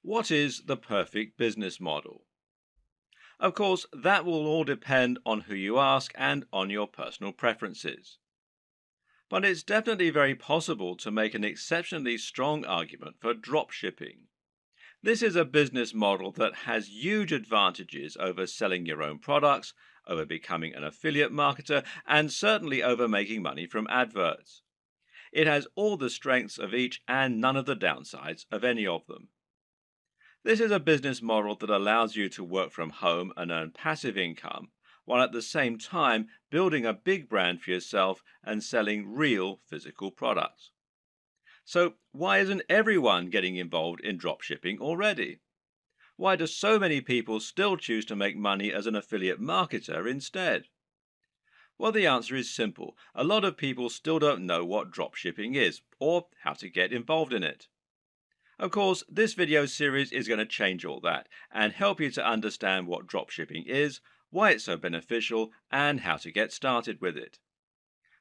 What is the perfect business model? Of course, that will all depend on who you ask and on your personal preferences. But it's definitely very possible to make an exceptionally strong argument for dropshipping. This is a business model that has huge advantages over selling your own products, over becoming an affiliate marketer, and certainly over making money from adverts. It has all the strengths of each and none of the downsides of any of them. This is a business model that allows you to work from home and earn passive income, while at the same time building a big brand for yourself and selling real physical products. So, why isn't everyone getting involved in dropshipping already? Why do so many people still choose to make money as an affiliate marketer instead? Well, the answer is simple. A lot of people still don't know what dropshipping is or how to get involved in it. Of course, this video series is going to change all that and help you to understand what dropshipping is, why it's so beneficial, and how to get started with it.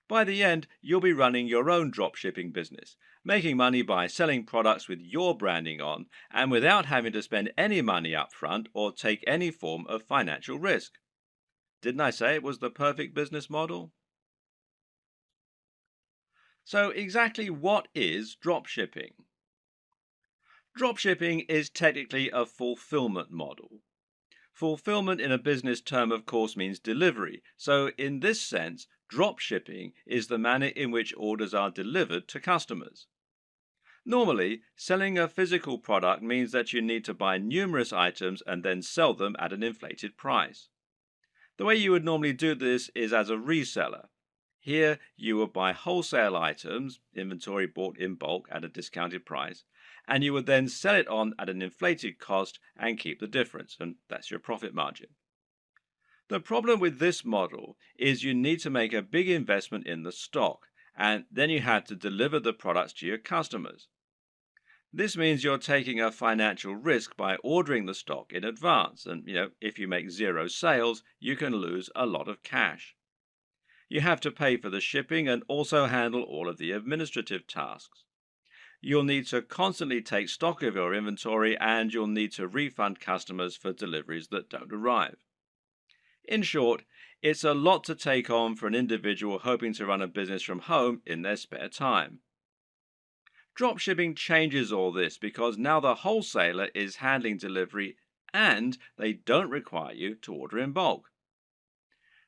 By the end, you'll be running your own dropshipping business, making money by selling products with your branding on and without having to spend any money up front or take any form of financial risk. Didn't I say it was the perfect business model? So, exactly what is dropshipping? Dropshipping is technically a fulfillment model. Fulfillment in a business term, of course, means delivery. So, in this sense, dropshipping is the manner in which orders are delivered to customers. Normally, selling a physical product means that you need to buy numerous items and then sell them at an inflated price. The way you would normally do this is as a reseller. Here, you would buy wholesale items, inventory bought in bulk at a discounted price, and you would then sell it on at an inflated cost and keep the difference, and that's your profit margin. The problem with this model is you need to make a big investment in the stock, and then you have to deliver the products to your customers. This means you're taking a financial risk by ordering the stock in advance, and if you make zero sales, you can lose a lot of cash. You have to pay for the shipping and also handle all of the administrative tasks. You'll need to constantly take stock of your inventory, and you'll need to refund customers for deliveries that don't arrive. In short, it's a lot to take on for an individual hoping to run a business from home in their spare time. Dropshipping changes all this because now the wholesaler is handling delivery and they don't require you to order in bulk.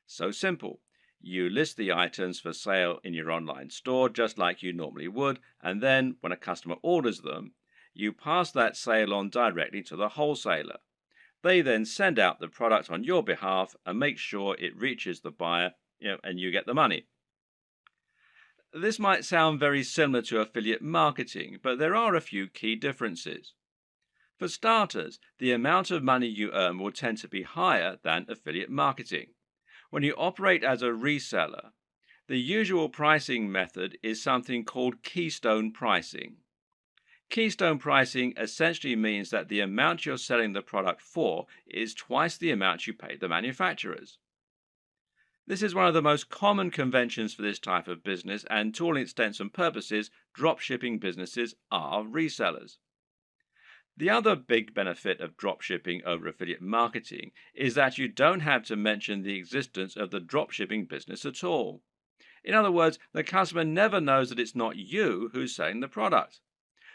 So simple. You list the items for sale in your online store just like you normally would, and then when a customer orders them, you pass that sale on directly to the wholesaler. They then send out the product on your behalf and make sure it reaches the buyer, and you get the money. This might sound very similar to affiliate marketing, but there are a few key differences. For starters, the amount of money you earn will tend to be higher than affiliate marketing. When you operate as a reseller, the usual pricing method is something called keystone pricing. Keystone pricing essentially means that the amount you're selling the product for is twice the amount you pay the manufacturers. This is one of the most common conventions for this type of business, and to all intents and purposes, dropshipping businesses are resellers. The other big benefit of dropshipping over affiliate marketing is that you don't have to mention the existence of the dropshipping business at all. In other words, the customer never knows that it's not you who's selling the product.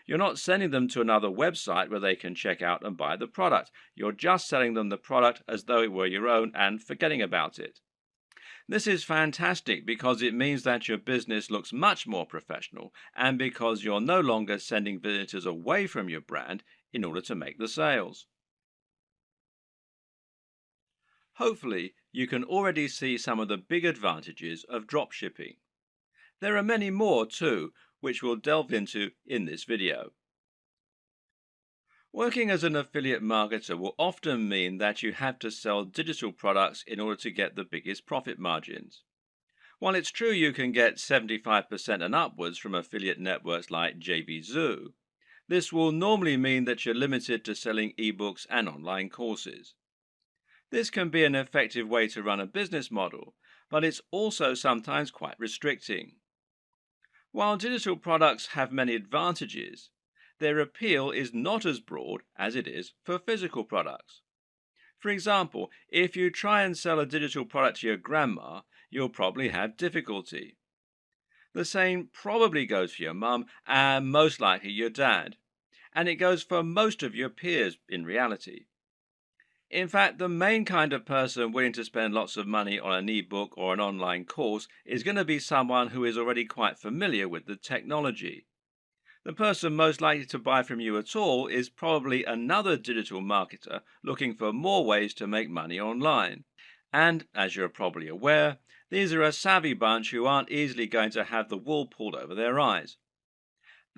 You're not sending them to another website where they can check out and buy the product. You're just selling them the product as though it were your own and forgetting about it. This is fantastic because it means that your business looks much more professional and because you're no longer sending visitors away from your brand in order to make the sales. Hopefully, you can already see some of the big advantages of dropshipping. There are many more too, which we'll delve into in this video. Working as an affiliate marketer will often mean that you have to sell digital products in order to get the biggest profit margins. While it's true you can get 75% and upwards from affiliate networks like JVZoo, this will normally mean that you're limited to selling ebooks and online courses. This can be an effective way to run a business model, but it's also sometimes quite restricting. While digital products have many advantages, their appeal is not as broad as it is for physical products. For example, if you try and sell a digital product to your grandma, you'll probably have difficulty. The same probably goes for your mum and most likely your dad. And it goes for most of your peers in reality. In fact, the main kind of person willing to spend lots of money on an ebook or an online course is going to be someone who is already quite familiar with the technology. The person most likely to buy from you at all is probably another digital marketer looking for more ways to make money online. And, as you're probably aware, these are a savvy bunch who aren't easily going to have the wool pulled over their eyes.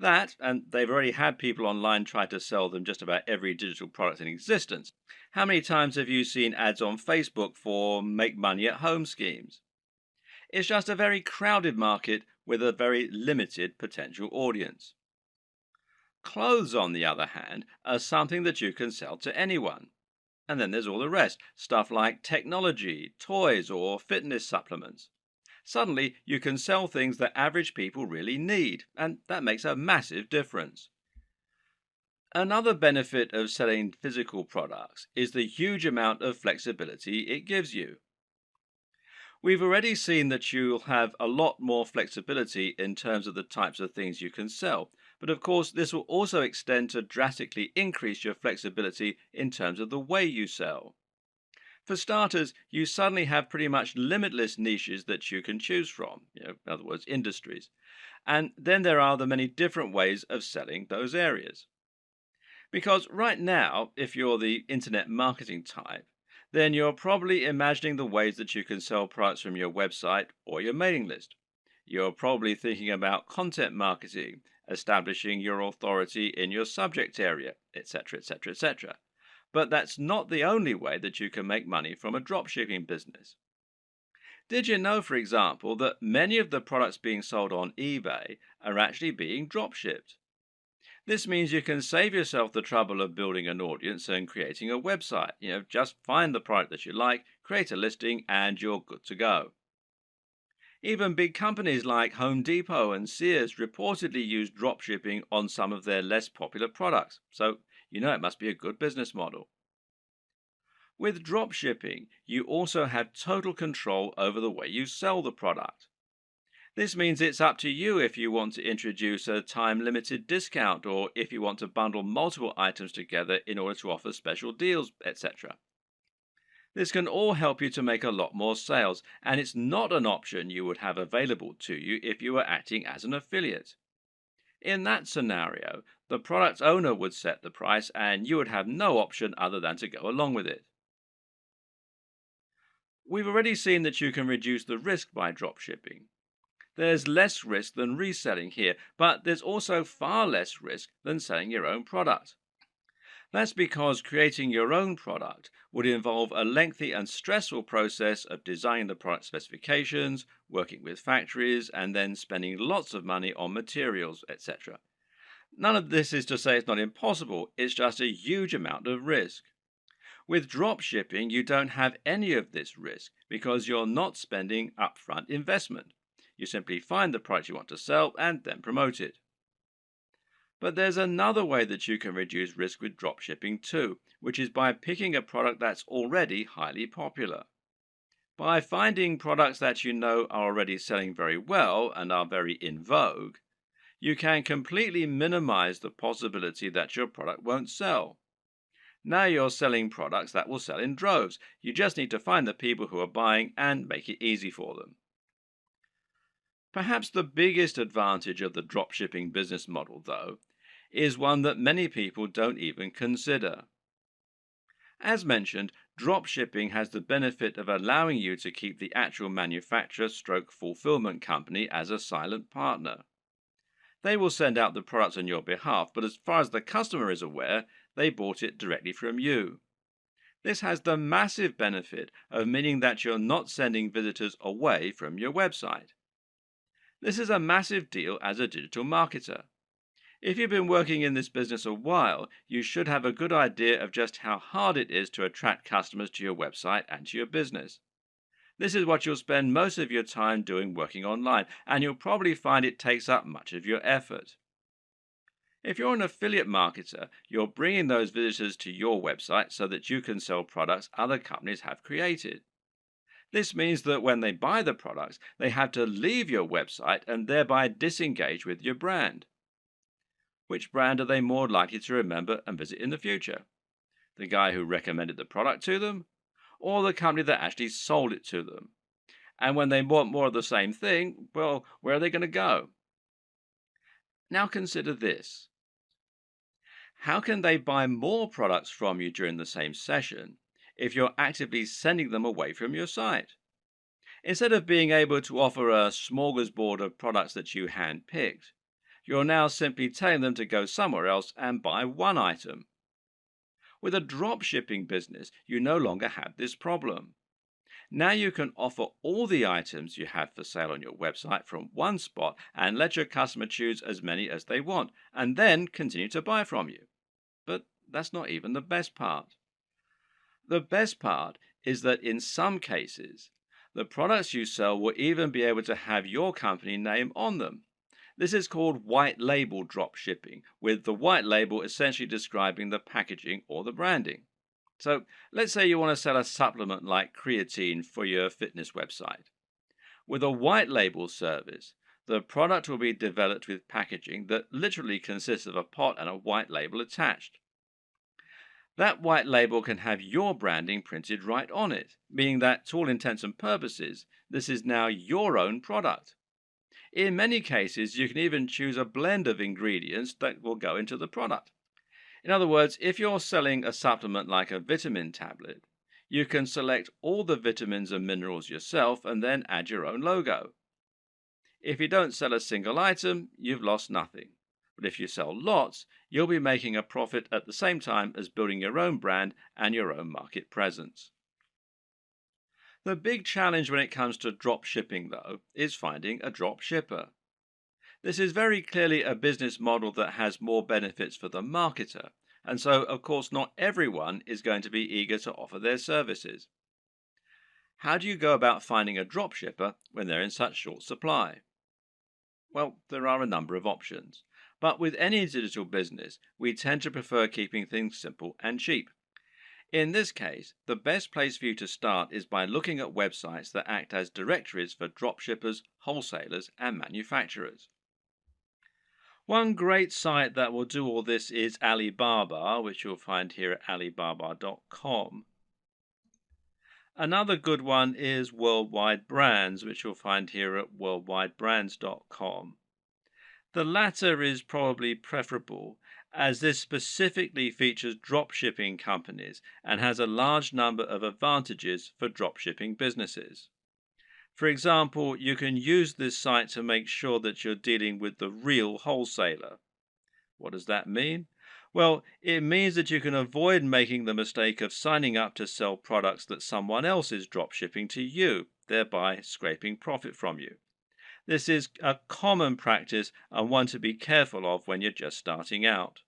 That, and they've already had people online try to sell them just about every digital product in existence. How many times have you seen ads on Facebook for make money at home schemes? It's just a very crowded market with a very limited potential audience. Clothes, on the other hand, are something that you can sell to anyone. And then there's all the rest, stuff like technology, toys, or fitness supplements. Suddenly, you can sell things that average people really need, and that makes a massive difference. Another benefit of selling physical products is the huge amount of flexibility it gives you. We've already seen that you'll have a lot more flexibility in terms of the types of things you can sell, but of course, this will also extend to drastically increase your flexibility in terms of the way you sell. For starters, you suddenly have pretty much limitless niches that you can choose from, in other words, industries. And then there are the many different ways of selling those areas. Because right now, if you're the internet marketing type, then you're probably imagining the ways that you can sell products from your website or your mailing list. You're probably thinking about content marketing, establishing your authority in your subject area, etc., etc., etc. But that's not the only way that you can make money from a dropshipping business. Did you know, for example, that many of the products being sold on eBay are actually being dropshipped? This means you can save yourself the trouble of building an audience and creating a website. Just find the product that you like, create a listing, and you're good to go. Even big companies like Home Depot and Sears reportedly use dropshipping on some of their less popular products. So, it must be a good business model. With dropshipping, you also have total control over the way you sell the product. This means it's up to you if you want to introduce a time-limited discount or if you want to bundle multiple items together in order to offer special deals, etc. This can all help you to make a lot more sales, and it's not an option you would have available to you if you were acting as an affiliate. In that scenario, the product owner would set the price and you would have no option other than to go along with it. We've already seen that you can reduce the risk by dropshipping. There's less risk than reselling here, but there's also far less risk than selling your own product. That's because creating your own product would involve a lengthy and stressful process of designing the product specifications, working with factories, and then spending lots of money on materials, etc. None of this is to say it's not impossible, it's just a huge amount of risk. With drop shipping, you don't have any of this risk because you're not spending upfront investment. You simply find the product you want to sell and then promote it. But there's another way that you can reduce risk with dropshipping too, which is by picking a product that's already highly popular. By finding products that you know are already selling very well and are very in vogue, you can completely minimize the possibility that your product won't sell. Now you're selling products that will sell in droves. You just need to find the people who are buying and make it easy for them. Perhaps the biggest advantage of the dropshipping business model, though, is one that many people don't even consider. As mentioned, dropshipping has the benefit of allowing you to keep the actual manufacturer/fulfillment company as a silent partner. They will send out the products on your behalf, but as far as the customer is aware, they bought it directly from you. This has the massive benefit of meaning that you're not sending visitors away from your website. This is a massive deal as a digital marketer. If you've been working in this business a while, you should have a good idea of just how hard it is to attract customers to your website and to your business. This is what you'll spend most of your time doing working online, and you'll probably find it takes up much of your effort. If you're an affiliate marketer, you're bringing those visitors to your website so that you can sell products other companies have created. This means that when they buy the products, they have to leave your website and thereby disengage with your brand. Which brand are they more likely to remember and visit in the future? The guy who recommended the product to them, or the company that actually sold it to them? And when they want more of the same thing, well, where are they going to go? Now consider this. How can they buy more products from you during the same session if you're actively sending them away from your site? Instead of being able to offer a smorgasbord of products that you handpicked, you're now simply telling them to go somewhere else and buy one item. With a drop shipping business, you no longer have this problem. Now you can offer all the items you have for sale on your website from one spot and let your customer choose as many as they want, and then continue to buy from you. But that's not even the best part. The best part is that in some cases, the products you sell will even be able to have your company name on them. This is called white label drop shipping, with the white label essentially describing the packaging or the branding. So let's say you want to sell a supplement like creatine for your fitness website. With a white label service, the product will be developed with packaging that literally consists of a pot and a white label attached. That white label can have your branding printed right on it, meaning that to all intents and purposes, this is now your own product. In many cases, you can even choose a blend of ingredients that will go into the product. In other words, if you're selling a supplement like a vitamin tablet, you can select all the vitamins and minerals yourself and then add your own logo. If you don't sell a single item, you've lost nothing. But if you sell lots, you'll be making a profit at the same time as building your own brand and your own market presence. The big challenge when it comes to drop shipping, though, is finding a drop shipper. This is very clearly a business model that has more benefits for the marketer, and so, of course, not everyone is going to be eager to offer their services. How do you go about finding a drop shipper when they're in such short supply? Well, there are a number of options, but with any digital business, we tend to prefer keeping things simple and cheap. In this case, the best place for you to start is by looking at websites that act as directories for dropshippers, wholesalers, and manufacturers. One great site that will do all this is Alibaba, which you'll find here at alibaba.com. Another good one is Worldwide Brands, which you'll find here at worldwidebrands.com. The latter is probably preferable, as this specifically features dropshipping companies and has a large number of advantages for dropshipping businesses. For example, you can use this site to make sure that you're dealing with the real wholesaler. What does that mean? Well, it means that you can avoid making the mistake of signing up to sell products that someone else is dropshipping to you, thereby scraping profit from you. This is a common practice and one to be careful of when you're just starting out.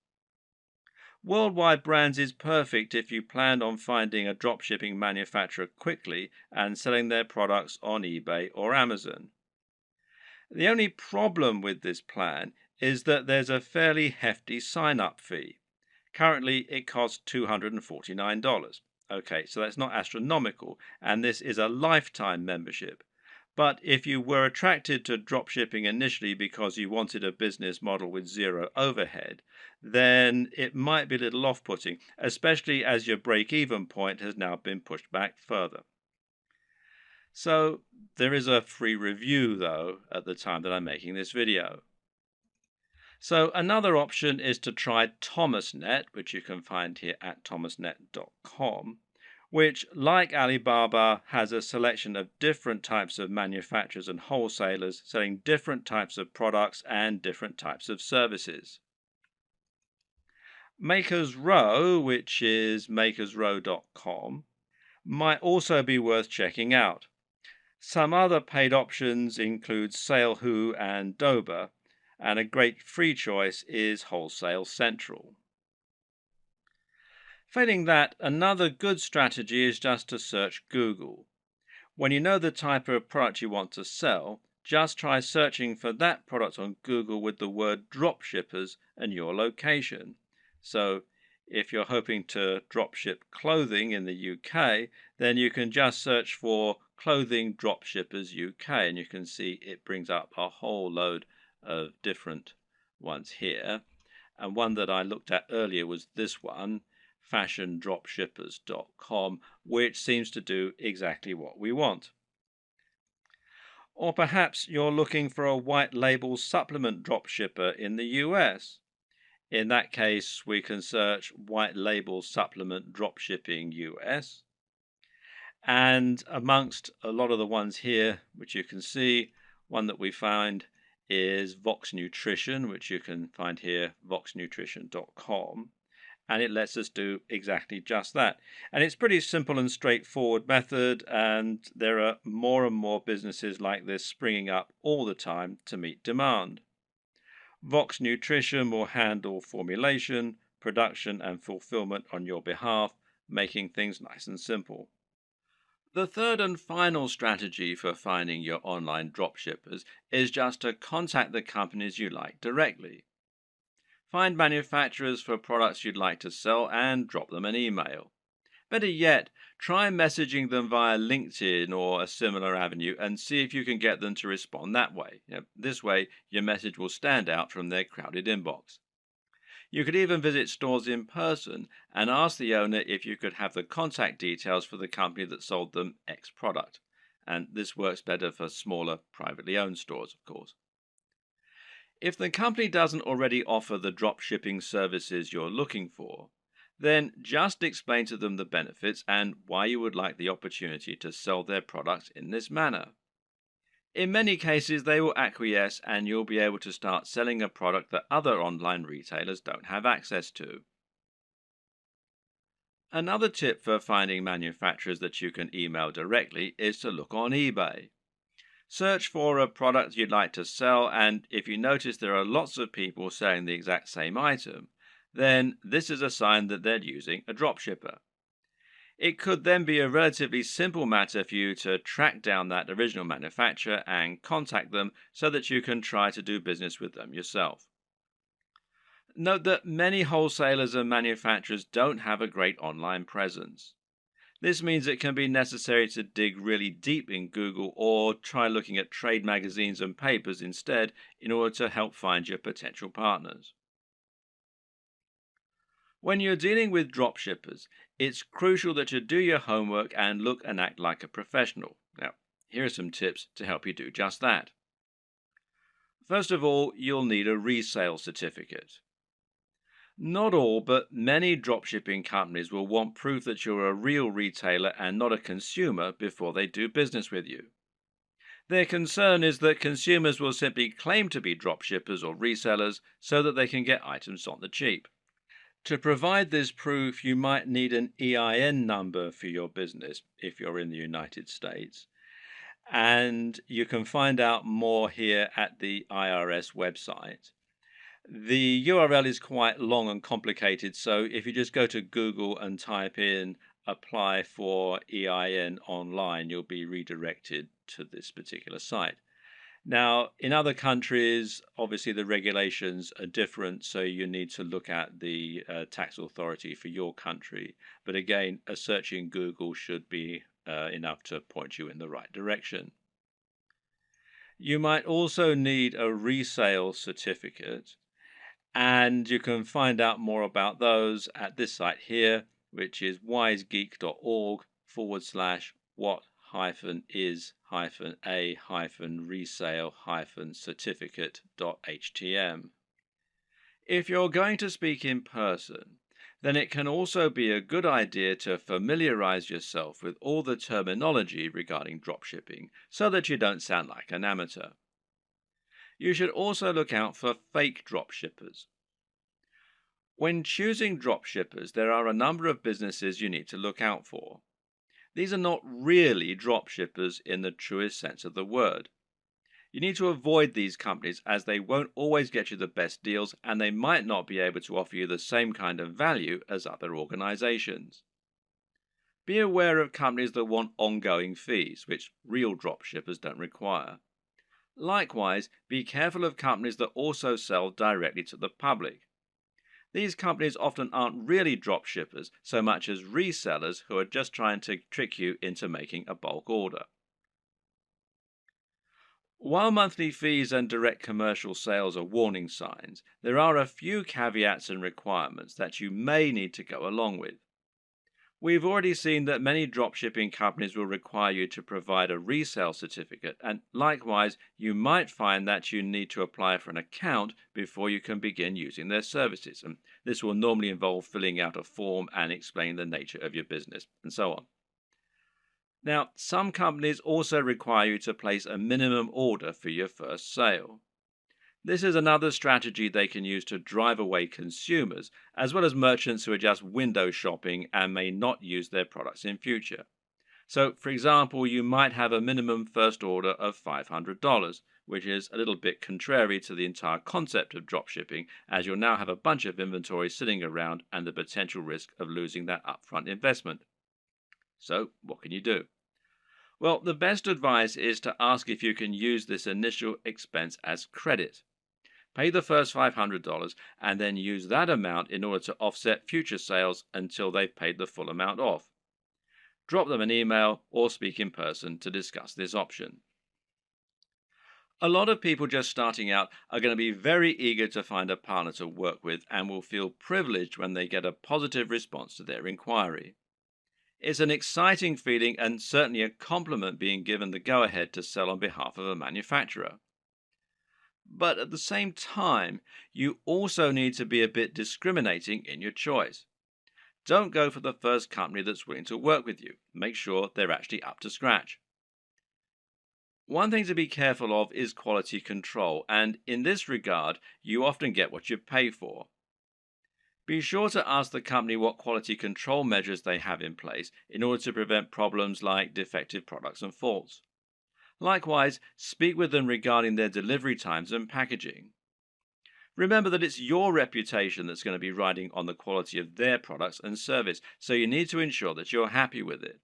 Worldwide Brands is perfect if you plan on finding a dropshipping manufacturer quickly and selling their products on eBay or Amazon. The only problem with this plan is that there's a fairly hefty sign-up fee. Currently, it costs $249. Okay, so that's not astronomical, and this is a lifetime membership. But if you were attracted to dropshipping initially because you wanted a business model with zero overhead, then it might be a little off-putting, especially as your break-even point has now been pushed back further. So there is a free review, though, at the time that I'm making this video. So another option is to try ThomasNet, which you can find here at thomasnet.com, which, like Alibaba, has a selection of different types of manufacturers and wholesalers selling different types of products and different types of services. Makers Row, which is makersrow.com, might also be worth checking out. Some other paid options include SaleWho and Dober, and a great free choice is Wholesale Central. Failing that, another good strategy is just to search Google. When you know the type of product you want to sell, just try searching for that product on Google with the word dropshippers and your location. So if you're hoping to dropship clothing in the UK, then you can just search for clothing dropshippers UK, and you can see it brings up a whole load of different ones here. And one that I looked at earlier was this one, fashiondropshippers.com, which seems to do exactly what we want. Or perhaps you're looking for a white label supplement dropshipper in the US. In that case, we can search white label supplement dropshipping US. And amongst a lot of the ones here, which you can see, one that we find is Vox Nutrition, which you can find here, voxnutrition.com. And it lets us do exactly just that. And it's pretty simple and straightforward method, and there are more and more businesses like this springing up all the time to meet demand. Vox Nutrition will handle formulation, production, and fulfillment on your behalf, making things nice and simple. The third and final strategy for finding your online dropshippers is just to contact the companies you like directly. Find manufacturers for products you'd like to sell and drop them an email. Better yet, try messaging them via LinkedIn or a similar avenue and see if you can get them to respond that way. This way, your message will stand out from their crowded inbox. You could even visit stores in person and ask the owner if you could have the contact details for the company that sold them X product. And this works better for smaller, privately owned stores, of course. If the company doesn't already offer the drop shipping services you're looking for, then just explain to them the benefits and why you would like the opportunity to sell their products in this manner. In many cases, they will acquiesce and you'll be able to start selling a product that other online retailers don't have access to. Another tip for finding manufacturers that you can email directly is to look on eBay. Search for a product you'd like to sell, and if you notice there are lots of people selling the exact same item, then this is a sign that they're using a dropshipper. It could then be a relatively simple matter for you to track down that original manufacturer and contact them so that you can try to do business with them yourself. Note that many wholesalers and manufacturers don't have a great online presence. This means it can be necessary to dig really deep in Google or try looking at trade magazines and papers instead in order to help find your potential partners. When you're dealing with dropshippers, it's crucial that you do your homework and look and act like a professional. Now, here are some tips to help you do just that. First of all, you'll need a resale certificate. Not all, but many dropshipping companies will want proof that you're a real retailer and not a consumer before they do business with you. Their concern is that consumers will simply claim to be dropshippers or resellers so that they can get items on the cheap. To provide this proof, you might need an EIN number for your business if you're in the United States. And you can find out more here at the IRS website. The URL is quite long and complicated, so if you just go to Google and type in apply for EIN online, you'll be redirected to this particular site. Now, in other countries, obviously the regulations are different, so you need to look at the tax authority for your country. But again, a search in Google should be enough to point you in the right direction. You might also need a resale certificate, and you can find out more about those at this site here, which is wisegeek.org/what-is-a-resale-certificate.htm. If you're going to speak in person, then it can also be a good idea to familiarize yourself with all the terminology regarding dropshipping so that you don't sound like an amateur. You should also look out for fake dropshippers. When choosing dropshippers, there are a number of businesses you need to look out for. These are not really dropshippers in the truest sense of the word. You need to avoid these companies as they won't always get you the best deals and they might not be able to offer you the same kind of value as other organizations. Be aware of companies that want ongoing fees, which real dropshippers don't require. Likewise, be careful of companies that also sell directly to the public. These companies often aren't really drop shippers so much as resellers who are just trying to trick you into making a bulk order. While monthly fees and direct commercial sales are warning signs, there are a few caveats and requirements that you may need to go along with. We've already seen that many dropshipping companies will require you to provide a resale certificate, and likewise, you might find that you need to apply for an account before you can begin using their services. And this will normally involve filling out a form and explaining the nature of your business, and so on. Now, some companies also require you to place a minimum order for your first sale. This is another strategy they can use to drive away consumers, as well as merchants who are just window shopping and may not use their products in future. So, for example, you might have a minimum first order of $500, which is a little bit contrary to the entire concept of dropshipping, as you'll now have a bunch of inventory sitting around and the potential risk of losing that upfront investment. So, what can you do? Well, the best advice is to ask if you can use this initial expense as credit. Pay the first $500 and then use that amount in order to offset future sales until they've paid the full amount off. Drop them an email or speak in person to discuss this option. A lot of people just starting out are going to be very eager to find a partner to work with and will feel privileged when they get a positive response to their inquiry. It's an exciting feeling and certainly a compliment being given the go ahead to sell on behalf of a manufacturer. But at the same time, you also need to be a bit discriminating in your choice. Don't go for the first company that's willing to work with you. Make sure they're actually up to scratch. One thing to be careful of is quality control, and in this regard, you often get what you pay for. Be sure to ask the company what quality control measures they have in place in order to prevent problems like defective products and faults. Likewise, speak with them regarding their delivery times and packaging. Remember that it's your reputation that's going to be riding on the quality of their products and service, so you need to ensure that you're happy with it.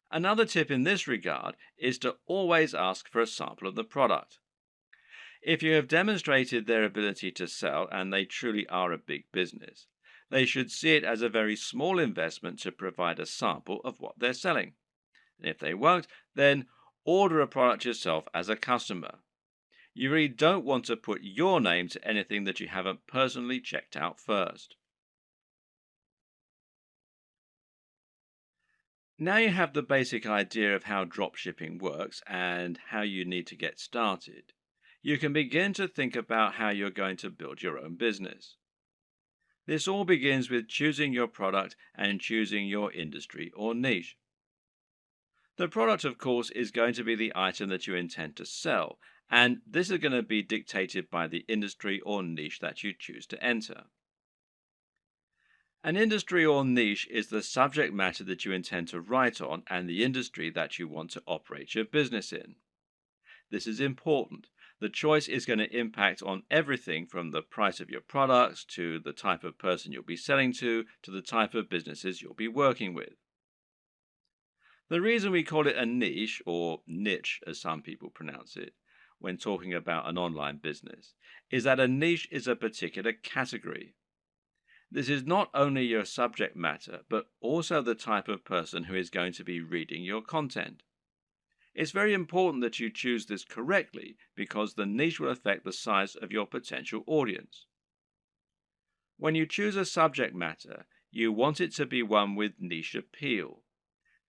Another tip in this regard is to always ask for a sample of the product. If you have demonstrated their ability to sell and they truly are a big business, they should see it as a very small investment to provide a sample of what they're selling. And if they won't, then order a product yourself as a customer. You really don't want to put your name to anything that you haven't personally checked out first. Now you have the basic idea of how dropshipping works and how you need to get started. You can begin to think about how you're going to build your own business. This all begins with choosing your product and choosing your industry or niche. The product, of course, is going to be the item that you intend to sell, and this is going to be dictated by the industry or niche that you choose to enter. An industry or niche is the subject matter that you intend to write on and the industry that you want to operate your business in. This is important. The choice is going to impact on everything from the price of your products to the type of person you'll be selling to the type of businesses you'll be working with. The reason we call it a niche, or niche as some people pronounce it, when talking about an online business, is that a niche is a particular category. This is not only your subject matter, but also the type of person who is going to be reading your content. It's very important that you choose this correctly because the niche will affect the size of your potential audience. When you choose a subject matter, you want it to be one with niche appeal.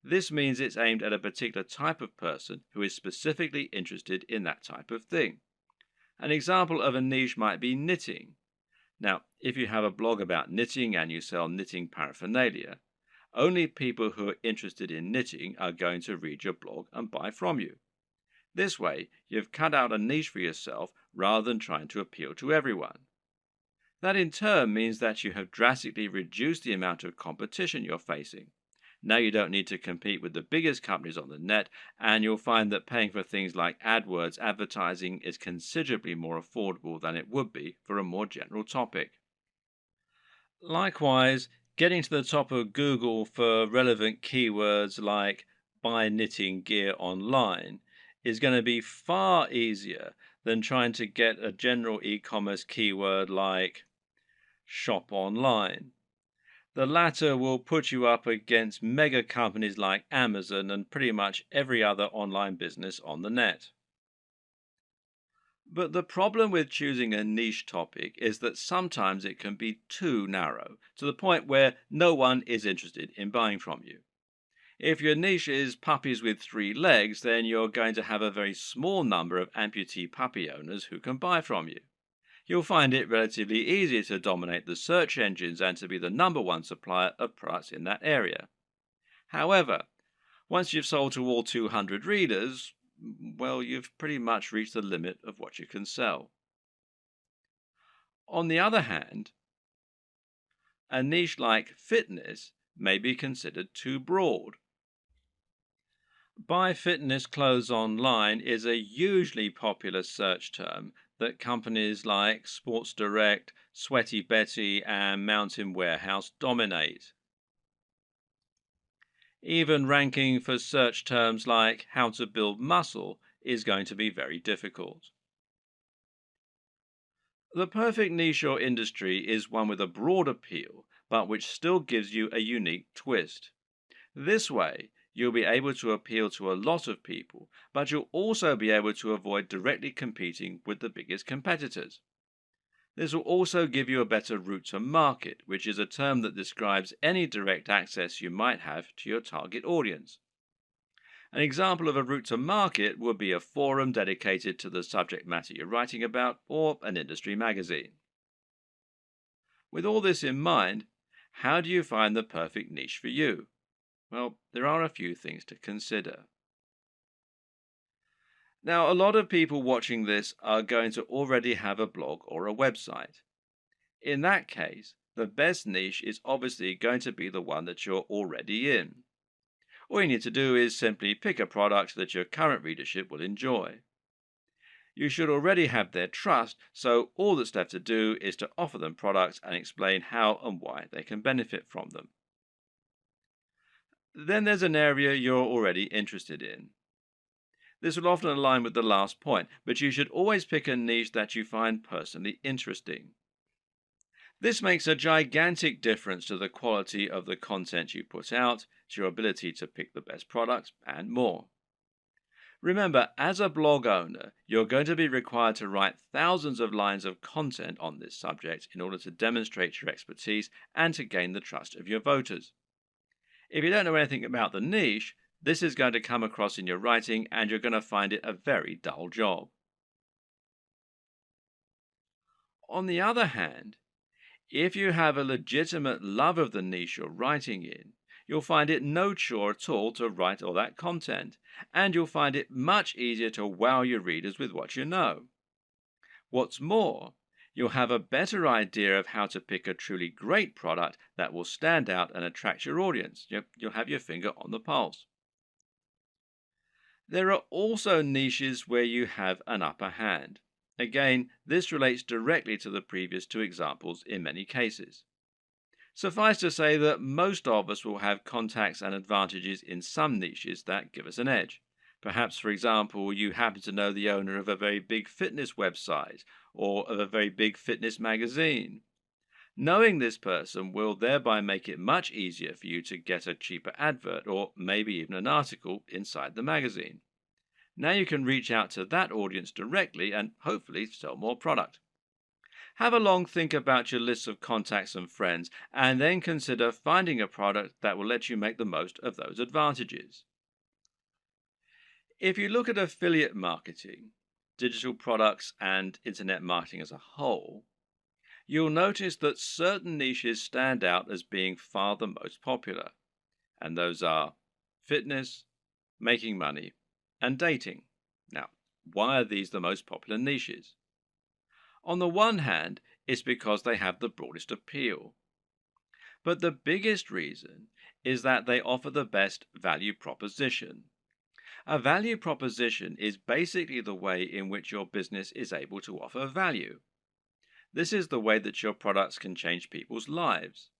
This means it's aimed at a particular type of person who is specifically interested in that type of thing. An example of a niche might be knitting. Now, if you have a blog about knitting and you sell knitting paraphernalia, only people who are interested in knitting are going to read your blog and buy from you. This way, you've cut out a niche for yourself rather than trying to appeal to everyone. That in turn means that you have drastically reduced the amount of competition you're facing. Now you don't need to compete with the biggest companies on the net, and you'll find that paying for things like AdWords advertising is considerably more affordable than it would be for a more general topic. Likewise, getting to the top of Google for relevant keywords like buy knitting gear online is going to be far easier than trying to get a general e-commerce keyword like shop online. The latter will put you up against mega companies like Amazon and pretty much every other online business on the net. But the problem with choosing a niche topic is that sometimes it can be too narrow, to the point where no one is interested in buying from you. If your niche is puppies with 3 legs, then you're going to have a very small number of amputee puppy owners who can buy from you. You'll find it relatively easy to dominate the search engines and to be the #1 supplier of products in that area. However, once you've sold to all 200 readers, well, you've pretty much reached the limit of what you can sell. On the other hand, a niche like fitness may be considered too broad. Buy fitness clothes online is a hugely popular search term that companies like Sports Direct, Sweaty Betty, and Mountain Warehouse dominate. Even ranking for search terms like how to build muscle is going to be very difficult. The perfect niche or industry is one with a broad appeal, but which still gives you a unique twist. This way, you'll be able to appeal to a lot of people, but you'll also be able to avoid directly competing with the biggest competitors. This will also give you a better route to market, which is a term that describes any direct access you might have to your target audience. An example of a route to market would be a forum dedicated to the subject matter you're writing about, or an industry magazine. With all this in mind, how do you find the perfect niche for you? Well, there are a few things to consider. Now, a lot of people watching this are going to already have a blog or a website. In that case, the best niche is obviously going to be the one that you're already in. All you need to do is simply pick a product that your current readership will enjoy. You should already have their trust, so all that's left to do is to offer them products and explain how and why they can benefit from them. Then there's an area you're already interested in. This will often align with the last point, but you should always pick a niche that you find personally interesting. This makes a gigantic difference to the quality of the content you put out, to your ability to pick the best products, and more. Remember, as a blog owner, you're going to be required to write thousands of lines of content on this subject in order to demonstrate your expertise and to gain the trust of your voters. If you don't know anything about the niche, this is going to come across in your writing and you're going to find it a very dull job. On the other hand, if you have a legitimate love of the niche you're writing in, you'll find it no chore at all to write all that content, and you'll find it much easier to wow your readers with what you know. What's more, you'll have a better idea of how to pick a truly great product that will stand out and attract your audience. You'll have your finger on the pulse. There are also niches where you have an upper hand. Again, this relates directly to the previous two examples in many cases. Suffice to say that most of us will have contacts and advantages in some niches that give us an edge. Perhaps, for example, you happen to know the owner of a very big fitness website or of a very big fitness magazine. Knowing this person will thereby make it much easier for you to get a cheaper advert or maybe even an article inside the magazine. Now you can reach out to that audience directly and hopefully sell more product. Have a long think about your list of contacts and friends, and then consider finding a product that will let you make the most of those advantages. If you look at affiliate marketing, digital products, and internet marketing as a whole, you'll notice that certain niches stand out as being far the most popular, and those are fitness, making money, and dating. Now, why are these the most popular niches? On the one hand, it's because they have the broadest appeal. But the biggest reason is that they offer the best value proposition. A value proposition is basically the way in which your business is able to offer value. This is the way that your products can change people's lives.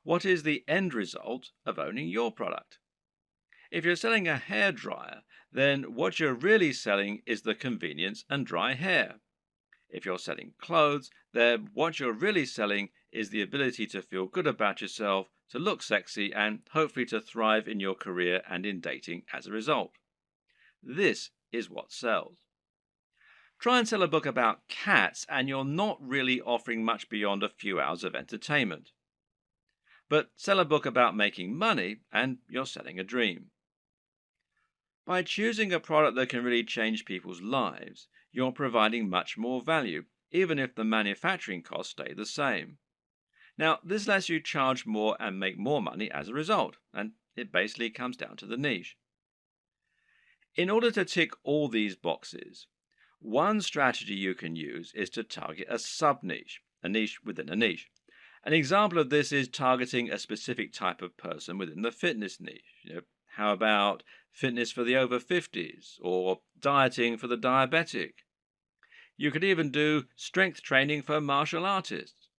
What is the end result of owning your product? If you're selling a hairdryer, then what you're really selling is the convenience and dry hair. If you're selling clothes, then what you're really selling is the ability to feel good about yourself, to look sexy, and hopefully to thrive in your career and in dating as a result. This is what sells. Try and sell a book about cats, and you're not really offering much beyond a few hours of entertainment. But sell a book about making money, and you're selling a dream. By choosing a product that can really change people's lives, you're providing much more value, even if the manufacturing costs stay the same. Now, this lets you charge more and make more money as a result, and it basically comes down to the niche. In order to tick all these boxes, one strategy you can use is to target a sub-niche, a niche within a niche. An example of this is targeting a specific type of person within the fitness niche. How about fitness for the over 50s or dieting for the diabetic? You could even do strength training for martial artists.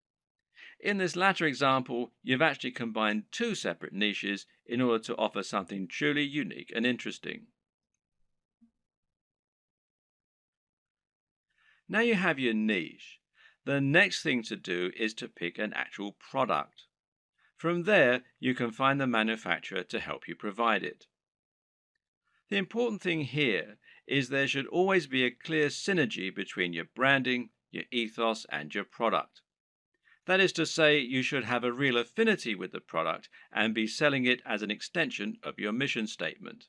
In this latter example, you've actually combined two separate niches in order to offer something truly unique and interesting. Now you have your niche. The next thing to do is to pick an actual product. From there, you can find the manufacturer to help you provide it. The important thing here is there should always be a clear synergy between your branding, your ethos, and your product. That is to say, you should have a real affinity with the product and be selling it as an extension of your mission statement.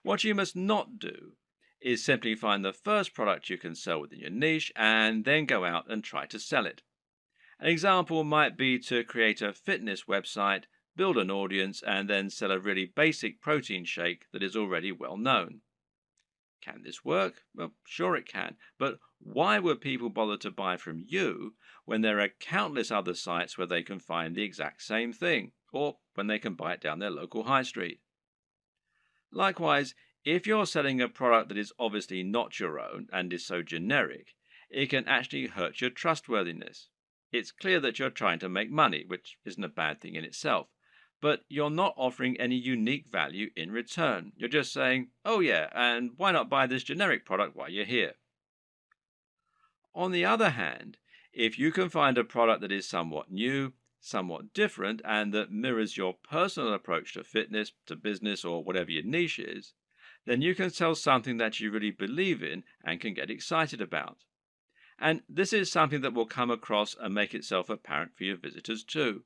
What you must not do is simply find the first product you can sell within your niche and then go out and try to sell it. An example might be to create a fitness website, build an audience, and then sell a really basic protein shake that is already well known. Can this work? Well, sure it can, but why would people bother to buy from you when there are countless other sites where they can find the exact same thing, or when they can buy it down their local high street? Likewise, if you're selling a product that is obviously not your own and is so generic, it can actually hurt your trustworthiness. It's clear that you're trying to make money, which isn't a bad thing in itself, but you're not offering any unique value in return. You're just saying, oh yeah, and why not buy this generic product while you're here? On the other hand, if you can find a product that is somewhat new, somewhat different, and that mirrors your personal approach to fitness, to business, or whatever your niche is, then you can sell something that you really believe in and can get excited about. And this is something that will come across and make itself apparent for your visitors too.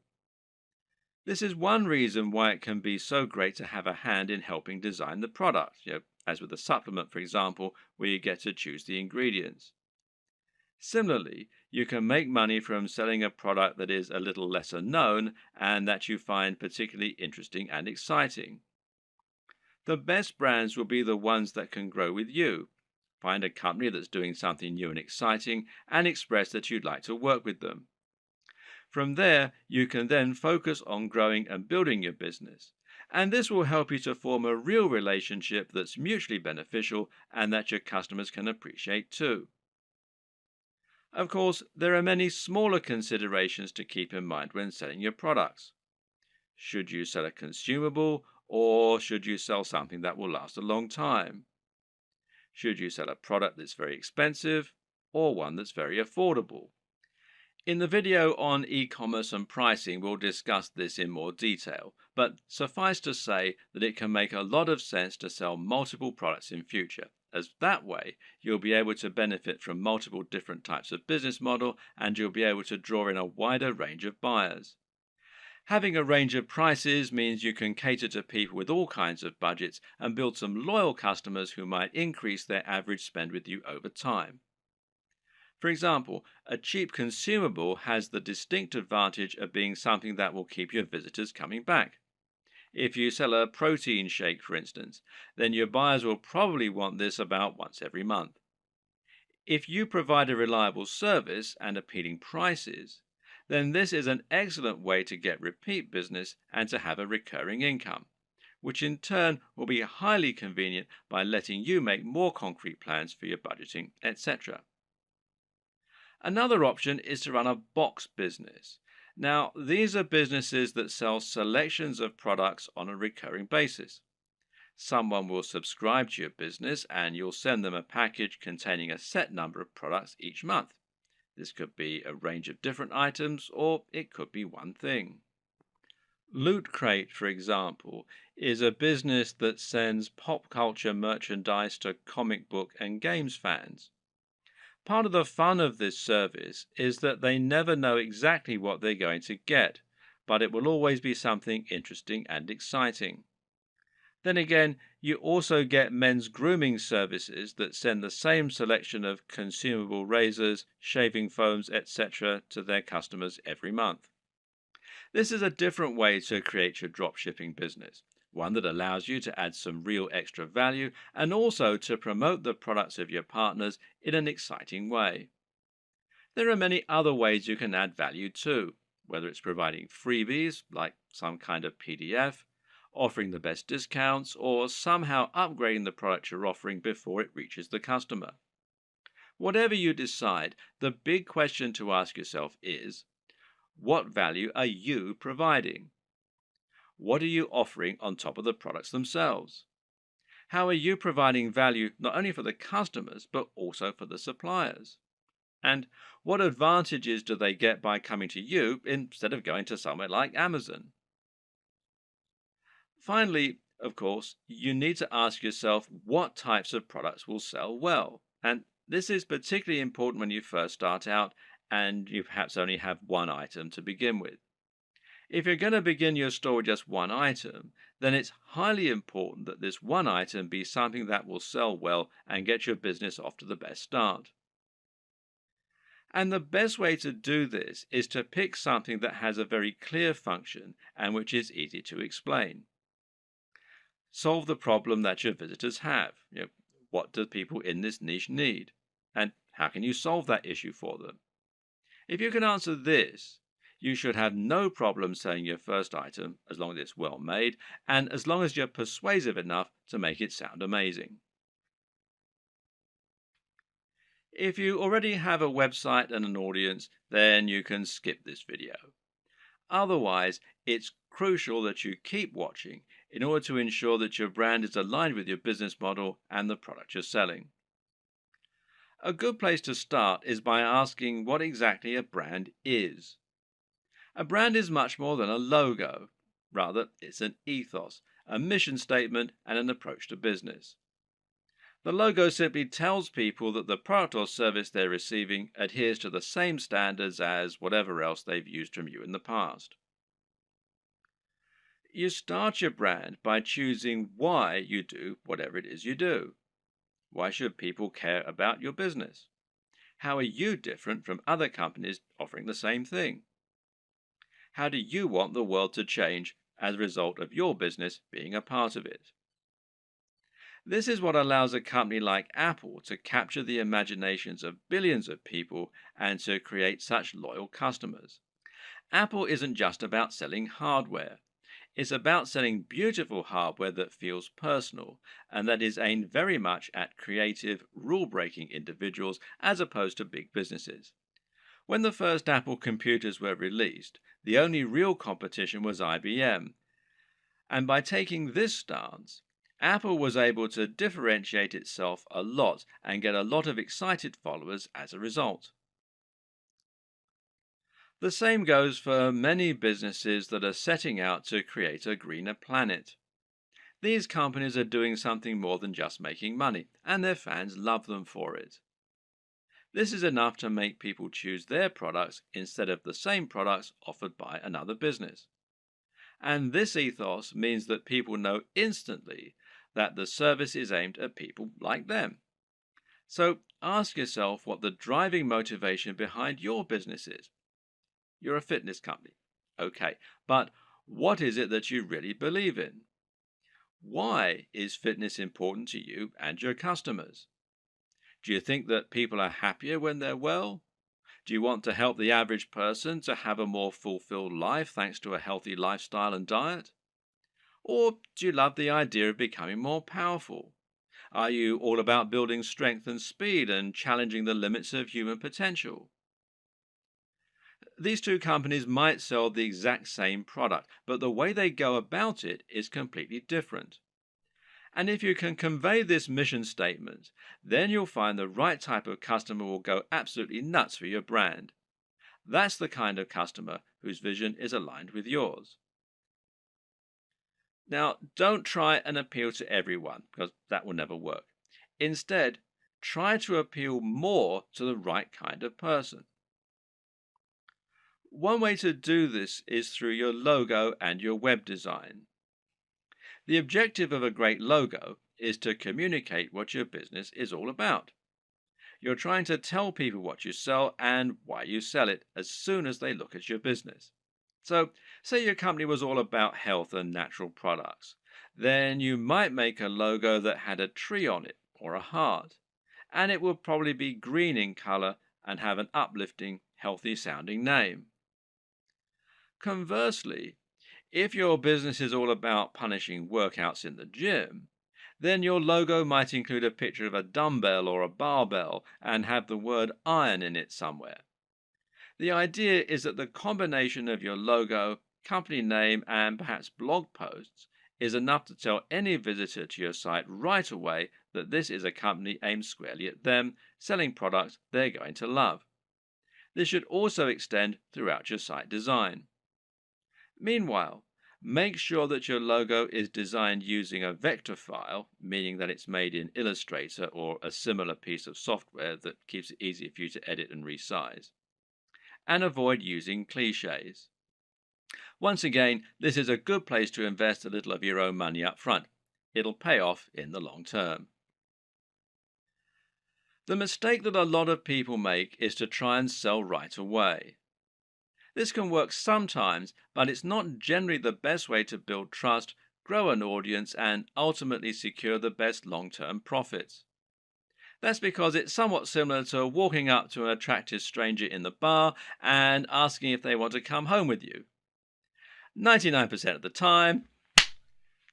This is one reason why it can be so great to have a hand in helping design the product, as with a supplement, for example, where you get to choose the ingredients. Similarly, you can make money from selling a product that is a little lesser known and that you find particularly interesting and exciting. The best brands will be the ones that can grow with you. Find a company that's doing something new and exciting and express that you'd like to work with them. From there, you can then focus on growing and building your business. And this will help you to form a real relationship that's mutually beneficial and that your customers can appreciate too. Of course, there are many smaller considerations to keep in mind when selling your products. Should you sell a consumable, or should you sell something that will last a long time? Should you sell a product that's very expensive, or one that's very affordable? In the video on e-commerce and pricing, we'll discuss this in more detail, but suffice to say that it can make a lot of sense to sell multiple products in future, as that way you'll be able to benefit from multiple different types of business model and you'll be able to draw in a wider range of buyers. Having a range of prices means you can cater to people with all kinds of budgets and build some loyal customers who might increase their average spend with you over time. For example, a cheap consumable has the distinct advantage of being something that will keep your visitors coming back. If you sell a protein shake, for instance, then your buyers will probably want this about once every month. If you provide a reliable service and appealing prices, then this is an excellent way to get repeat business and to have a recurring income, which in turn will be highly convenient by letting you make more concrete plans for your budgeting, etc. Another option is to run a box business. Now, these are businesses that sell selections of products on a recurring basis. Someone will subscribe to your business and you'll send them a package containing a set number of products each month. This could be a range of different items or it could be one thing. Loot Crate, for example, is a business that sends pop culture merchandise to comic book and games fans. Part of the fun of this service is that they never know exactly what they're going to get, but it will always be something interesting and exciting. Then again, you also get men's grooming services that send the same selection of consumable razors, shaving foams, etc. to their customers every month. This is a different way to create your dropshipping business, one that allows you to add some real extra value and also to promote the products of your partners in an exciting way. There are many other ways you can add value too, whether it's providing freebies like some kind of PDF, offering the best discounts, or somehow upgrading the product you're offering before it reaches the customer. Whatever you decide, the big question to ask yourself is, what value are you providing? What are you offering on top of the products themselves? How are you providing value not only for the customers, but also for the suppliers? And what advantages do they get by coming to you instead of going to somewhere like Amazon? Finally, of course, you need to ask yourself what types of products will sell well. And this is particularly important when you first start out and you perhaps only have one item to begin with. If you're going to begin your store with just one item, then it's highly important that this one item be something that will sell well and get your business off to the best start. And the best way to do this is to pick something that has a very clear function and which is easy to explain. Solve the problem that your visitors have. What do people in this niche need? And how can you solve that issue for them? If you can answer this, you should have no problem selling your first item as long as it's well made and as long as you're persuasive enough to make it sound amazing. If you already have a website and an audience, then you can skip this video. Otherwise, it's crucial that you keep watching in order to ensure that your brand is aligned with your business model and the product you're selling. A good place to start is by asking what exactly a brand is. A brand is much more than a logo. Rather, it's an ethos, a mission statement, and an approach to business. The logo simply tells people that the product or service they're receiving adheres to the same standards as whatever else they've used from you in the past. You start your brand by choosing why you do whatever it is you do. Why should people care about your business? How are you different from other companies offering the same thing? How do you want the world to change as a result of your business being a part of it? This is what allows a company like Apple to capture the imaginations of billions of people and to create such loyal customers. Apple isn't just about selling hardware. It's about selling beautiful hardware that feels personal and that is aimed very much at creative, rule-breaking individuals as opposed to big businesses. When the first Apple computers were released, the only real competition was IBM. And by taking this stance, Apple was able to differentiate itself a lot and get a lot of excited followers as a result. The same goes for many businesses that are setting out to create a greener planet. These companies are doing something more than just making money, and their fans love them for it. This is enough to make people choose their products instead of the same products offered by another business. And this ethos means that people know instantly that the service is aimed at people like them. So ask yourself what the driving motivation behind your business is. You're a fitness company. Okay, but what is it that you really believe in? Why is fitness important to you and your customers? Do you think that people are happier when they're well? Do you want to help the average person to have a more fulfilled life thanks to a healthy lifestyle and diet? Or do you love the idea of becoming more powerful? Are you all about building strength and speed and challenging the limits of human potential? These two companies might sell the exact same product, but the way they go about it is completely different. And if you can convey this mission statement, then you'll find the right type of customer will go absolutely nuts for your brand. That's the kind of customer whose vision is aligned with yours. Now, don't try and appeal to everyone because that will never work. Instead, try to appeal more to the right kind of person. One way to do this is through your logo and your web design. The objective of a great logo is to communicate what your business is all about. You're trying to tell people what you sell and why you sell it as soon as they look at your business. So, say your company was all about health and natural products. Then you might make a logo that had a tree on it or a heart, and it would probably be green in color and have an uplifting, healthy sounding name. Conversely, if your business is all about punishing workouts in the gym, then your logo might include a picture of a dumbbell or a barbell and have the word iron in it somewhere. The idea is that the combination of your logo, company name, and perhaps blog posts is enough to tell any visitor to your site right away that this is a company aimed squarely at them, selling products they're going to love. This should also extend throughout your site design. Meanwhile, make sure that your logo is designed using a vector file, meaning that it's made in Illustrator or a similar piece of software that keeps it easy for you to edit and resize. And avoid using cliches. Once again, this is a good place to invest a little of your own money up front. It'll pay off in the long term. The mistake that a lot of people make is to try and sell right away. This can work sometimes, but it's not generally the best way to build trust, grow an audience, and ultimately secure the best long-term profits. That's because it's somewhat similar to walking up to an attractive stranger in the bar and asking if they want to come home with you. 99% of the time,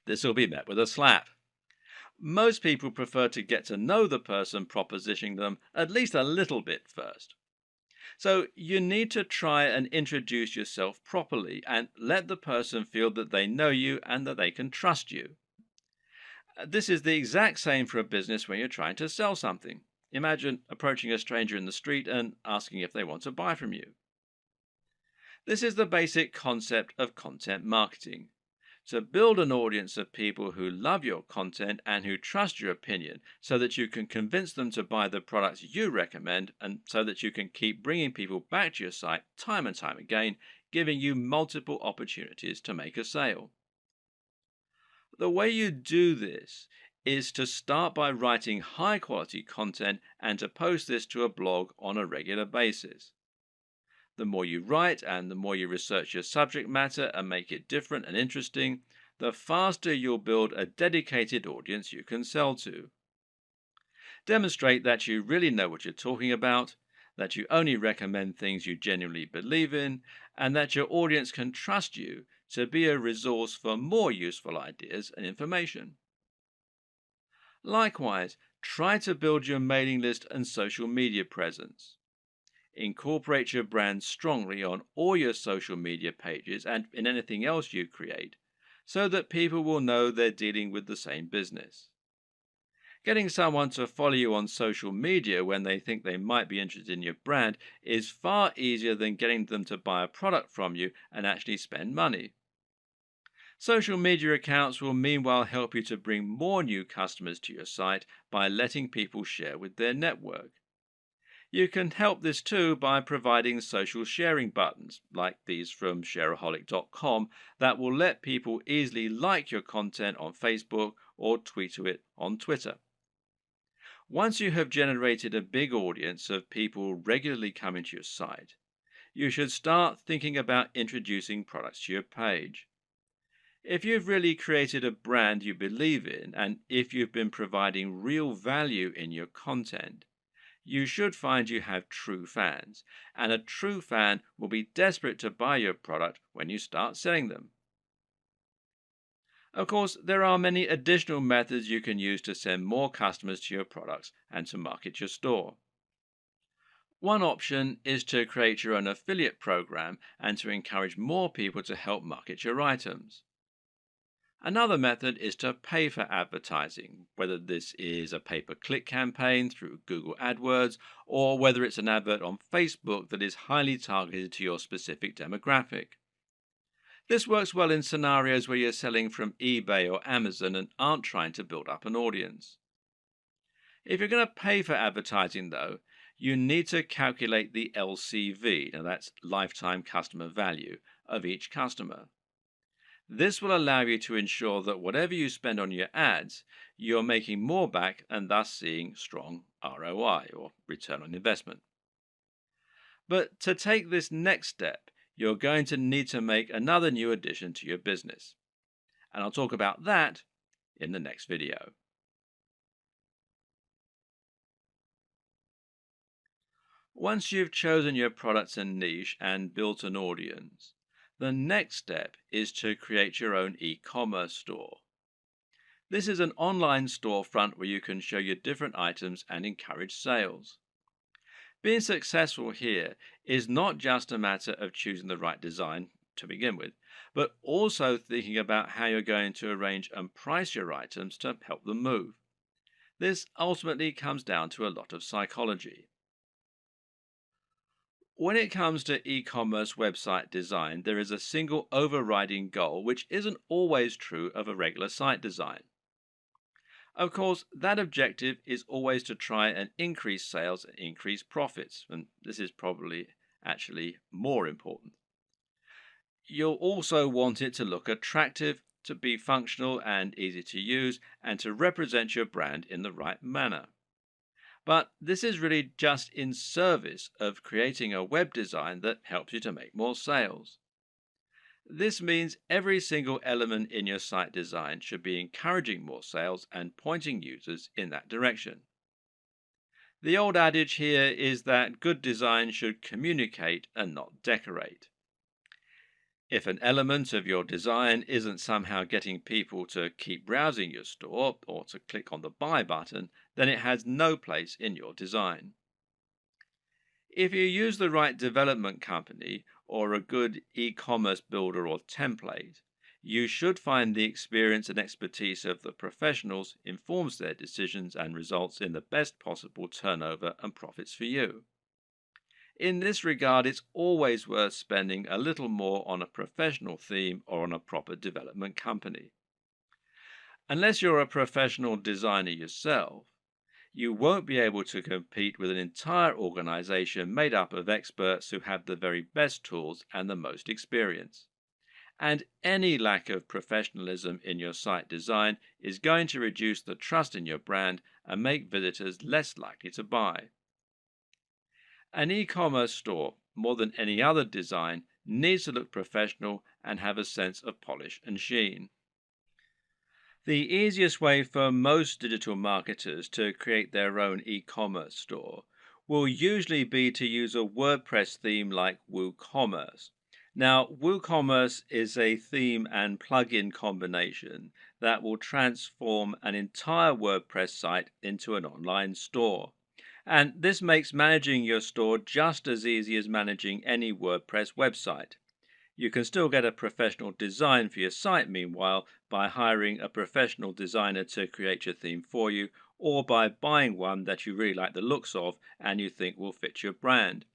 this will be met with a slap. Most people prefer to get to know the person propositioning them at least a little bit first. So you need to try and introduce yourself properly and let the person feel that they know you and that they can trust you. This is the exact same for a business when you're trying to sell something. Imagine approaching a stranger in the street and asking if they want to buy from you. This is the basic concept of content marketing. To build an audience of people who love your content and who trust your opinion so that you can convince them to buy the products you recommend and so that you can keep bringing people back to your site time and time again, giving you multiple opportunities to make a sale. The way you do this is to start by writing high quality content and to post this to a blog on a regular basis. The more you write and the more you research your subject matter and make it different and interesting, the faster you'll build a dedicated audience you can sell to. Demonstrate that you really know what you're talking about, that you only recommend things you genuinely believe in, and that your audience can trust you to be a resource for more useful ideas and information. Likewise, try to build your mailing list and social media presence. Incorporate your brand strongly on all your social media pages and in anything else you create, so that people will know they're dealing with the same business. Getting someone to follow you on social media when they think they might be interested in your brand is far easier than getting them to buy a product from you and actually spend money. Social media accounts will meanwhile help you to bring more new customers to your site by letting people share with their network. You can help this too by providing social sharing buttons, like these from shareaholic.com, that will let people easily like your content on Facebook or tweet to it on Twitter. Once you have generated a big audience of people regularly coming to your site, you should start thinking about introducing products to your page. If you've really created a brand you believe in, and if you've been providing real value in your content, you should find you have true fans, and a true fan will be desperate to buy your product when you start selling them. Of course, there are many additional methods you can use to send more customers to your products and to market your store. One option is to create your own affiliate program and to encourage more people to help market your items. Another method is to pay for advertising, whether this is a pay-per-click campaign through Google AdWords or whether it's an advert on Facebook that is highly targeted to your specific demographic. This works well in scenarios where you're selling from eBay or Amazon and aren't trying to build up an audience. If you're going to pay for advertising, though, you need to calculate the LCV, now that's lifetime customer value, of each customer. This will allow you to ensure that whatever you spend on your ads, you're making more back and thus seeing strong ROI or return on investment. But to take this next step, you're going to need to make another new addition to your business. And I'll talk about that in the next video. Once you've chosen your products and niche and built an audience, the next step is to create your own e-commerce store. This is an online storefront where you can show your different items and encourage sales. Being successful here is not just a matter of choosing the right design to begin with, but also thinking about how you're going to arrange and price your items to help them move. This ultimately comes down to a lot of psychology. When it comes to e-commerce website design, there is a single overriding goal which isn't always true of a regular site design. Of course, that objective is always to try and increase sales and increase profits, and this is probably actually more important. You'll also want it to look attractive, to be functional and easy to use, and to represent your brand in the right manner. But this is really just in service of creating a web design that helps you to make more sales. This means every single element in your site design should be encouraging more sales and pointing users in that direction. The old adage here is that good design should communicate and not decorate. If an element of your design isn't somehow getting people to keep browsing your store or to click on the buy button, then it has no place in your design. If you use the right development company or a good e-commerce builder or template, you should find the experience and expertise of the professionals informs their decisions and results in the best possible turnover and profits for you. In this regard, it's always worth spending a little more on a professional theme or on a proper development company. Unless you're a professional designer yourself, you won't be able to compete with an entire organization made up of experts who have the very best tools and the most experience. And any lack of professionalism in your site design is going to reduce the trust in your brand and make visitors less likely to buy. An e-commerce store, more than any other design, needs to look professional and have a sense of polish and sheen. The easiest way for most digital marketers to create their own e-commerce store will usually be to use a WordPress theme like WooCommerce. Now, WooCommerce is a theme and plugin combination that will transform an entire WordPress site into an online store. And this makes managing your store just as easy as managing any WordPress website. You can still get a professional design for your site, meanwhile, by hiring a professional designer to create your theme for you, or by buying one that you really like the looks of and you think will fit your brand.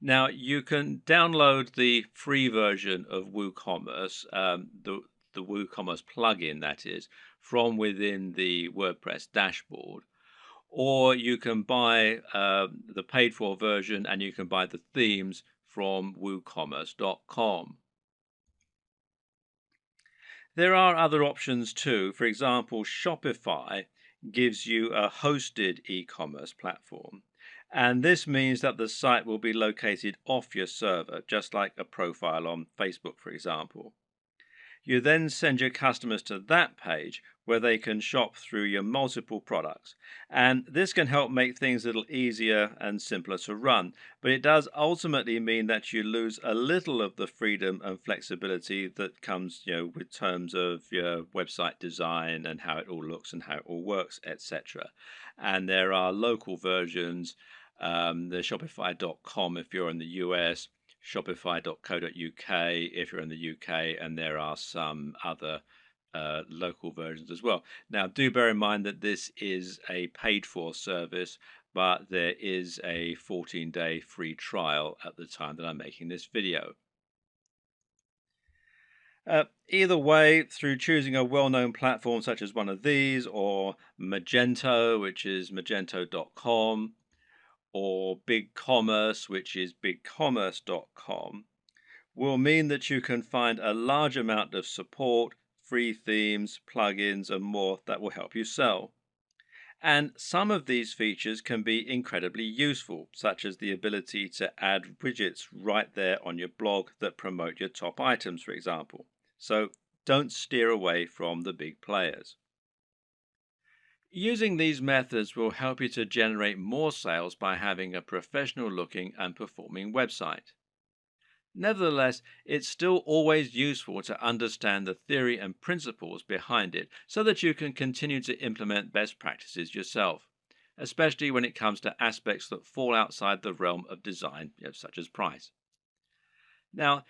Now, you can download the free version of WooCommerce, the WooCommerce plugin, that is, from within the WordPress dashboard. Or you can buy the paid for version and you can buy the themes from woocommerce.com. There are other options too. For example, Shopify gives you a hosted e-commerce platform. And this means that the site will be located off your server, just like a profile on Facebook, for example. You then send your customers to that page where they can shop through your multiple products. And this can help make things a little easier and simpler to run. But it does ultimately mean that you lose a little of the freedom and flexibility that comes, with terms of your website design and how it all looks and how it all works, etc. And there are local versions, the shopify.com if you're in the US, shopify.co.uk if you're in the UK, and there are some other local versions as well. Now, do bear in mind that this is a paid for service, but there is a 14-day free trial at the time that I'm making this video. Either way, through choosing a well-known platform such as one of these, or Magento, which is magento.com, or BigCommerce, which is bigcommerce.com, will mean that you can find a large amount of support, free themes, plugins, and more that will help you sell. And some of these features can be incredibly useful, such as the ability to add widgets right there on your blog that promote your top items, for example. So don't steer away from the big players. Using these methods will help you to generate more sales by having a professional looking and performing website. Nevertheless, it's still always useful to understand the theory and principles behind it so that you can continue to implement best practices yourself, especially when it comes to aspects that fall outside the realm of design, such as price. Now,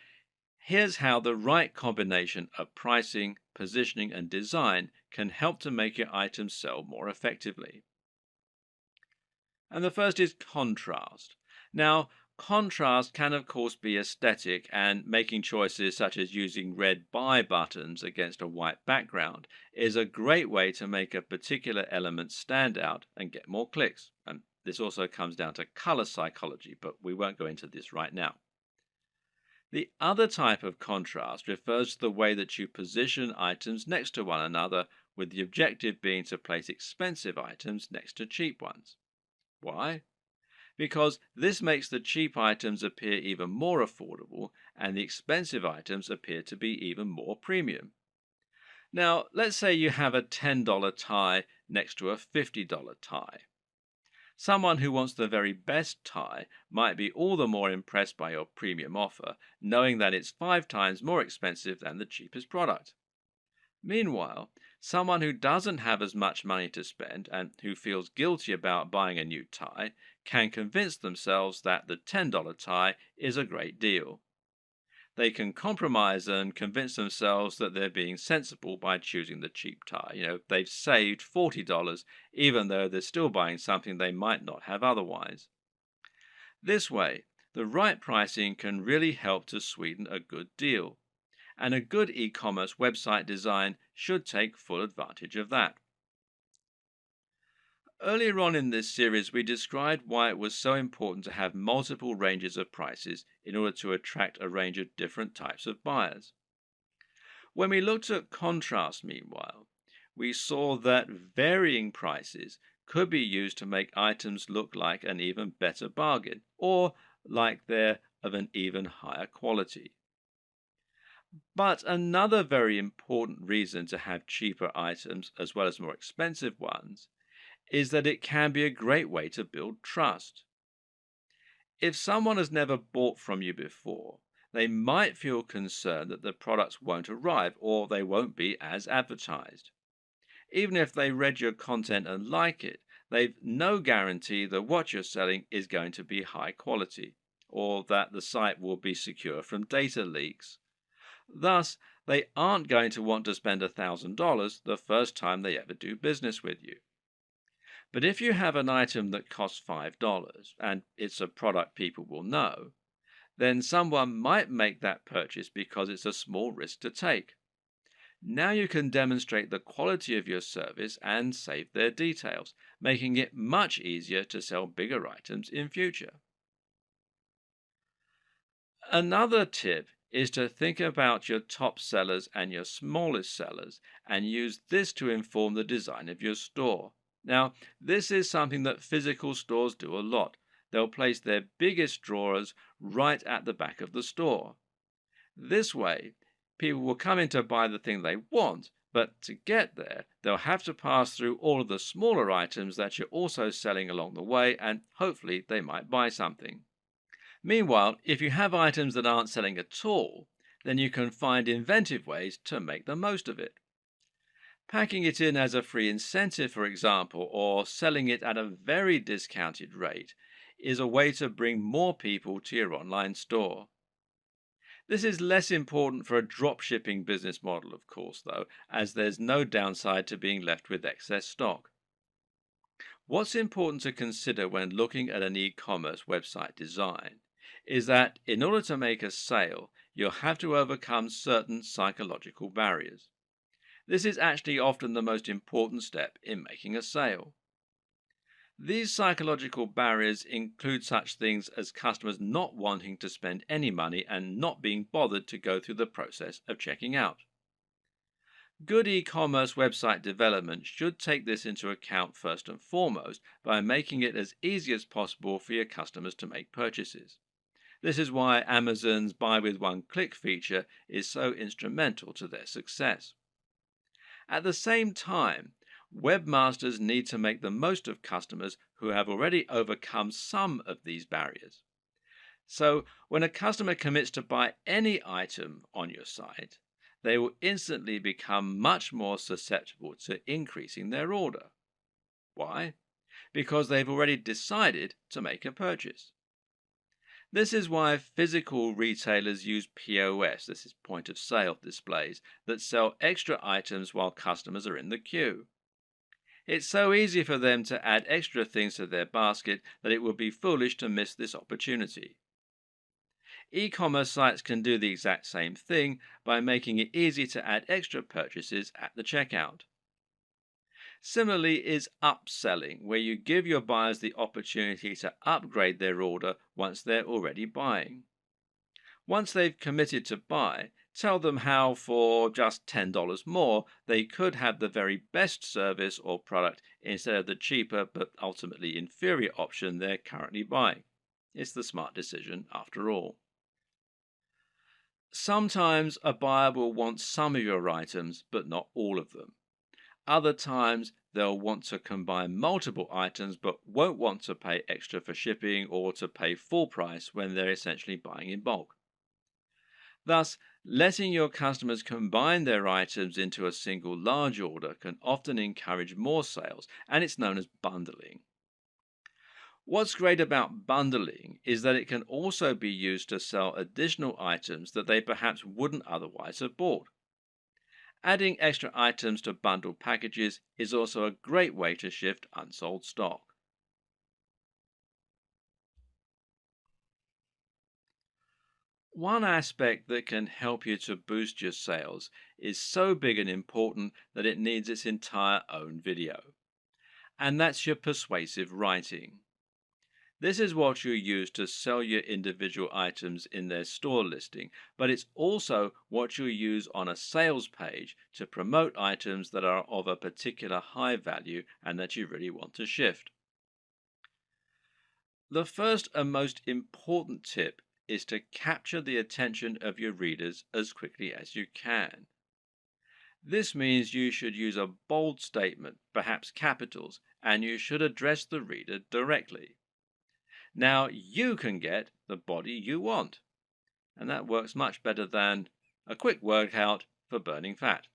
here's how the right combination of pricing, positioning, and design can help to make your items sell more effectively. And the first is contrast. Now, contrast can, of course, be aesthetic, and making choices such as using red buy buttons against a white background is a great way to make a particular element stand out and get more clicks. And this also comes down to color psychology, but we won't go into this right now. The other type of contrast refers to the way that you position items next to one another, with the objective being to place expensive items next to cheap ones. Why? Because this makes the cheap items appear even more affordable and the expensive items appear to be even more premium. Now, let's say you have a $10 tie next to a $50 tie. Someone who wants the very best tie might be all the more impressed by your premium offer, knowing that it's 5 times more expensive than the cheapest product. Meanwhile, someone who doesn't have as much money to spend and who feels guilty about buying a new tie can convince themselves that the $10 tie is a great deal. They can compromise and convince themselves that they're being sensible by choosing the cheap tie. They've saved $40 even though they're still buying something they might not have otherwise. This way, the right pricing can really help to sweeten a good deal, and a good e-commerce website design should take full advantage of that. Earlier on in this series, we described why it was so important to have multiple ranges of prices in order to attract a range of different types of buyers. When we looked at contrast, meanwhile, we saw that varying prices could be used to make items look like an even better bargain, or like they're of an even higher quality. But another very important reason to have cheaper items as well as more expensive ones is that it can be a great way to build trust. If someone has never bought from you before, they might feel concerned that the products won't arrive or they won't be as advertised. Even if they read your content and like it, they've no guarantee that what you're selling is going to be high quality, or that the site will be secure from data leaks. Thus, they aren't going to want to spend $1,000 the first time they ever do business with you. But if you have an item that costs $5 and it's a product people will know, then someone might make that purchase because it's a small risk to take. Now you can demonstrate the quality of your service and save their details, making it much easier to sell bigger items in future. Another tip is to think about your top sellers and your smallest sellers and use this to inform the design of your store. Now, this is something that physical stores do a lot. They'll place their biggest drawers right at the back of the store. This way, people will come in to buy the thing they want, but to get there, they'll have to pass through all of the smaller items that you're also selling along the way, and hopefully they might buy something. Meanwhile, if you have items that aren't selling at all, then you can find inventive ways to make the most of it. Packing it in as a free incentive, for example, or selling it at a very discounted rate is a way to bring more people to your online store. This is less important for a dropshipping business model, of course, though, as there's no downside to being left with excess stock. What's important to consider when looking at an e-commerce website design is that in order to make a sale, you'll have to overcome certain psychological barriers. This is actually often the most important step in making a sale. These psychological barriers include such things as customers not wanting to spend any money and not being bothered to go through the process of checking out. Good e-commerce website development should take this into account first and foremost by making it as easy as possible for your customers to make purchases. This is why Amazon's buy with one click feature is so instrumental to their success. At the same time, webmasters need to make the most of customers who have already overcome some of these barriers. So, when a customer commits to buy any item on your site, they will instantly become much more susceptible to increasing their order. Why? Because they've already decided to make a purchase. This is why physical retailers use POS, this is point of sale displays, that sell extra items while customers are in the queue. It's so easy for them to add extra things to their basket that it would be foolish to miss this opportunity. E-commerce sites can do the exact same thing by making it easy to add extra purchases at the checkout. Similarly is upselling, where you give your buyers the opportunity to upgrade their order once they're already buying. Once they've committed to buy, tell them how for just $10 more they could have the very best service or product instead of the cheaper but ultimately inferior option they're currently buying. It's the smart decision after all. Sometimes a buyer will want some of your items but not all of them. Other times they'll want to combine multiple items but won't want to pay extra for shipping or to pay full price when they're essentially buying in bulk. Thus, letting your customers combine their items into a single large order can often encourage more sales, and it's known as bundling. What's great about bundling is that it can also be used to sell additional items that they perhaps wouldn't otherwise have bought. Adding extra items to bundled packages is also a great way to shift unsold stock. One aspect that can help you to boost your sales is so big and important that it needs its entire own video, and that's your persuasive writing. This is what you use to sell your individual items in their store listing, but it's also what you use on a sales page to promote items that are of a particular high value and that you really want to shift. The first and most important tip is to capture the attention of your readers as quickly as you can. This means you should use a bold statement, perhaps capitals, and you should address the reader directly. Now you can get the body you want, and that works much better than a quick workout for burning fat.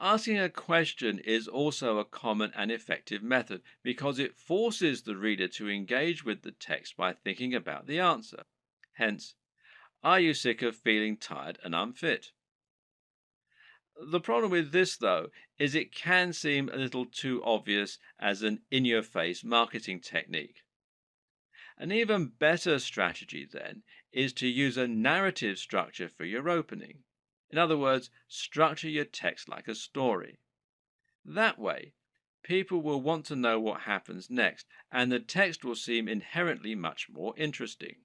Asking a question is also a common and effective method because it forces the reader to engage with the text by thinking about the answer. Hence, are you sick of feeling tired and unfit? The problem with this, though, is it can seem a little too obvious as an in-your-face marketing technique. An even better strategy, then, is to use a narrative structure for your opening. In other words, structure your text like a story. That way, people will want to know what happens next, and the text will seem inherently much more interesting.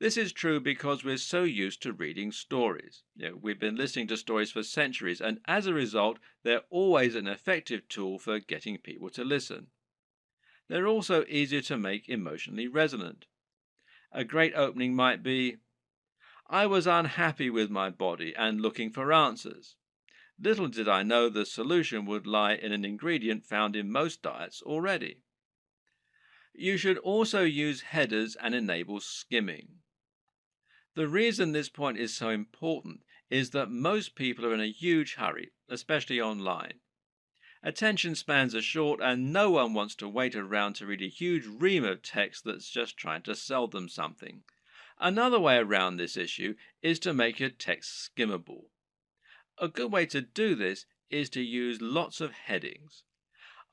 This is true because we're so used to reading stories. We've been listening to stories for centuries, and as a result, they're always an effective tool for getting people to listen. They're also easier to make emotionally resonant. A great opening might be, I was unhappy with my body and looking for answers. Little did I know the solution would lie in an ingredient found in most diets already. You should also use headers and enable skimming. The reason this point is so important is that most people are in a huge hurry, especially online. Attention spans are short and no one wants to wait around to read a huge ream of text that's just trying to sell them something. Another way around this issue is to make your text skimmable. A good way to do this is to use lots of headings.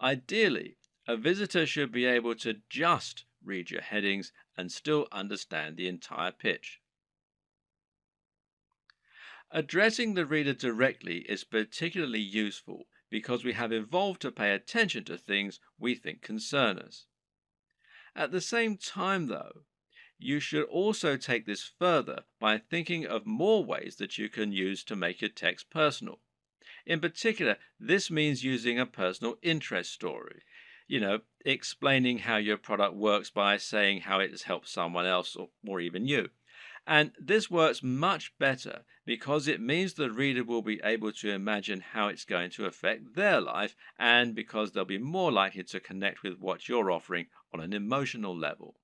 Ideally, a visitor should be able to just read your headings and still understand the entire pitch. Addressing the reader directly is particularly useful because we have evolved to pay attention to things we think concern us. At the same time, though, you should also take this further by thinking of more ways that you can use to make your text personal. In particular, this means using a personal interest story. Explaining how your product works by saying how it has helped someone else or even you. And this works much better because it means the reader will be able to imagine how it's going to affect their life, and because they'll be more likely to connect with what you're offering on an emotional level.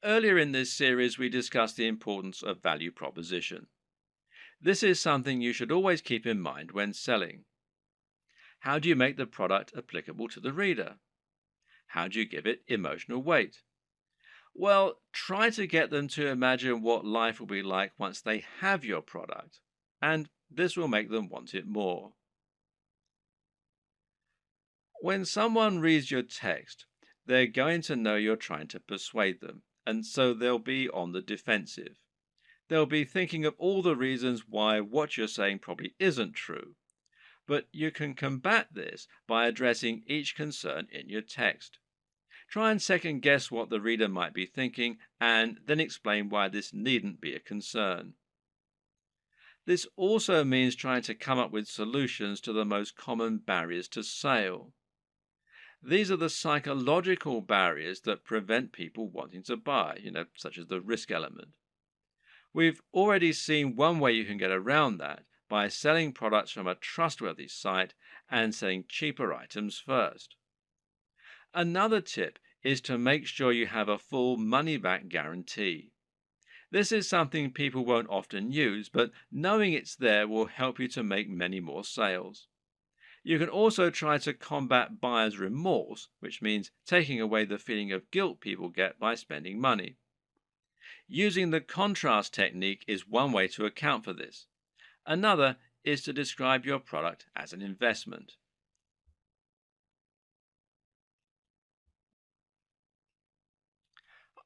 Earlier in this series, we discussed the importance of value proposition. This is something you should always keep in mind when selling. How do you make the product applicable to the reader? How do you give it emotional weight? Well, try to get them to imagine what life will be like once they have your product, and this will make them want it more. When someone reads your text, they're going to know you're trying to persuade them, and so they'll be on the defensive. They'll be thinking of all the reasons why what you're saying probably isn't true. But you can combat this by addressing each concern in your text. Try and second guess what the reader might be thinking, and then explain why this needn't be a concern. This also means trying to come up with solutions to the most common barriers to sale. These are the psychological barriers that prevent people wanting to buy, such as the risk element. We've already seen one way you can get around that by selling products from a trustworthy site and selling cheaper items first. Another tip is to make sure you have a full money-back guarantee. This is something people won't often use, but knowing it's there will help you to make many more sales. You can also try to combat buyer's remorse, which means taking away the feeling of guilt people get by spending money. Using the contrast technique is one way to account for this. Another is to describe your product as an investment.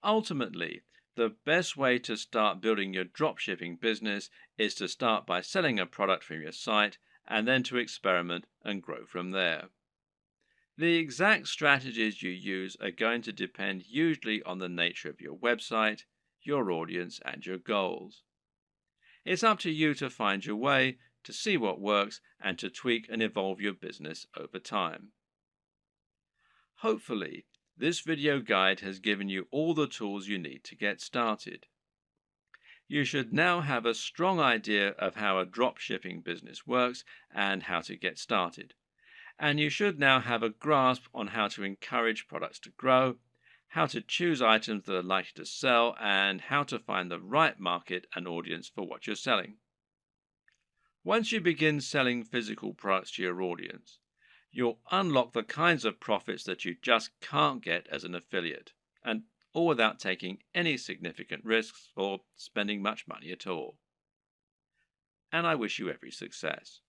Ultimately, the best way to start building your dropshipping business is to start by selling a product from your site and then to experiment and grow from there. The exact strategies you use are going to depend hugely on the nature of your website, your audience, and your goals. It's up to you to find your way, to see what works, and to tweak and evolve your business over time. Hopefully, this video guide has given you all the tools you need to get started. You should now have a strong idea of how a dropshipping business works and how to get started. And you should now have a grasp on how to encourage products to grow, how to choose items that are likely to sell, and how to find the right market and audience for what you're selling. Once you begin selling physical products to your audience, you'll unlock the kinds of profits that you just can't get as an affiliate, and all without taking any significant risks or spending much money at all. And I wish you every success.